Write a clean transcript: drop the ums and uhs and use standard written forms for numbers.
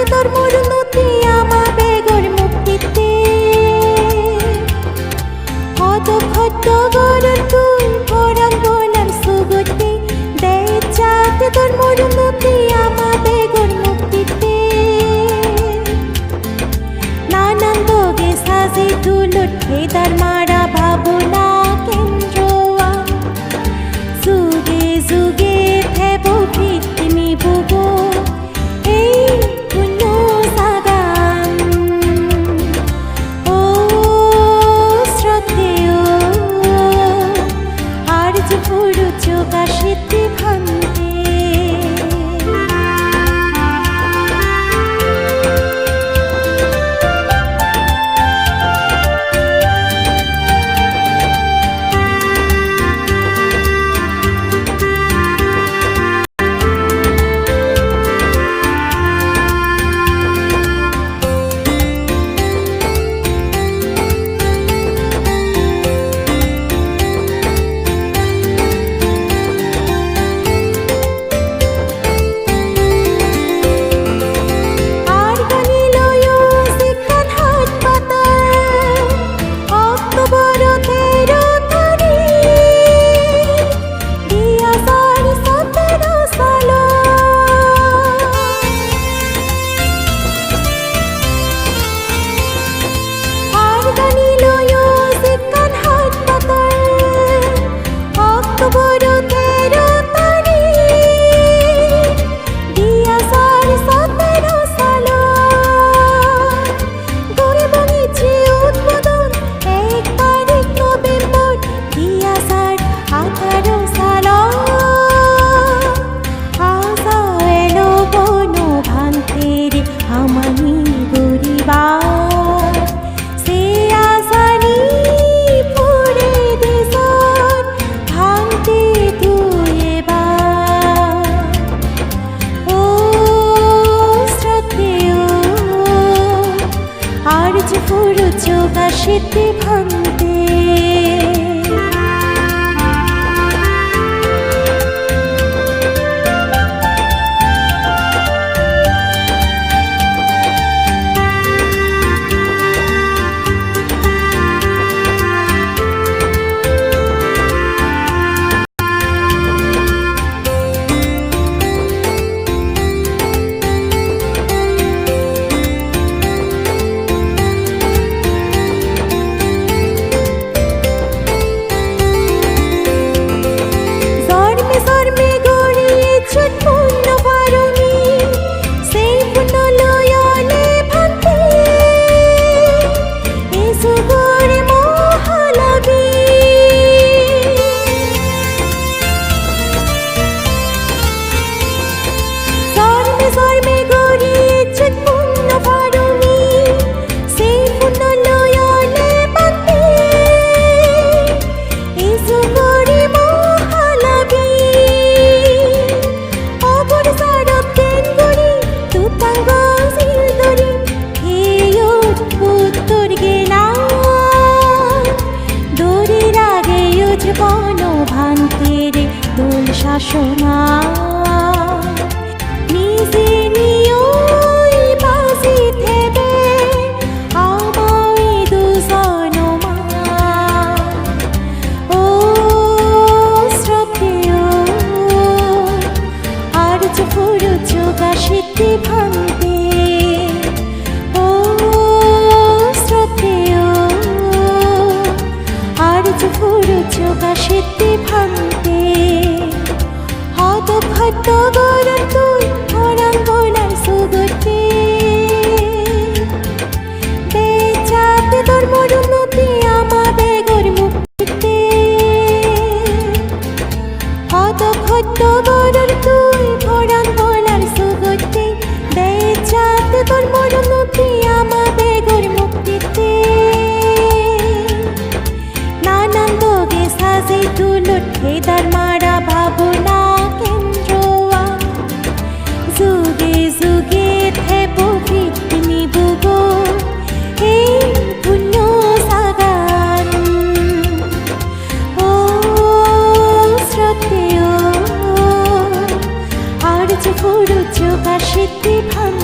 তোর মরুনতি আমা বেগর মুক্তিতে হত খত গর তুই পরাণ বলার সুগতি দে চাতে তোর মরুনতি আমা বেগর মুক্তিতে নানান দোগে সাজে তুলট খেদার মারা ভাবনা কেন্দ্রয়া যুগে যুগে ভেব ভিত্তিমি বুবো শীতে ভাঙতে শাসনা নিজে নিয়ই বাজি থেবে আমায় দুজন ও শ্রদ্ধেয় আর যে পুরো যোগাশিতে ভাঙতে ও শ্রদ্ধেয় আর যে পুরো যোগাশিতে ভাঙতে হত গর তুই পরাণ বলার সুগতি দে চাতে তোর মরুনতি আমা বেগর মুক্তিতে হত গর তুই পরাণ বলার সুগতি দে চাতে তোর মরুনতি আমা বেগর মুক্তিতে নানান দোগে সাজে তুলট খেদার মারা ভাবনা যুগে যুগে থেব ভিত্তিমি বুবো এই পুণ্য সাগান ও শ্রদ্ধেয় আর যে পুরো যোগাশিতে ভাঙ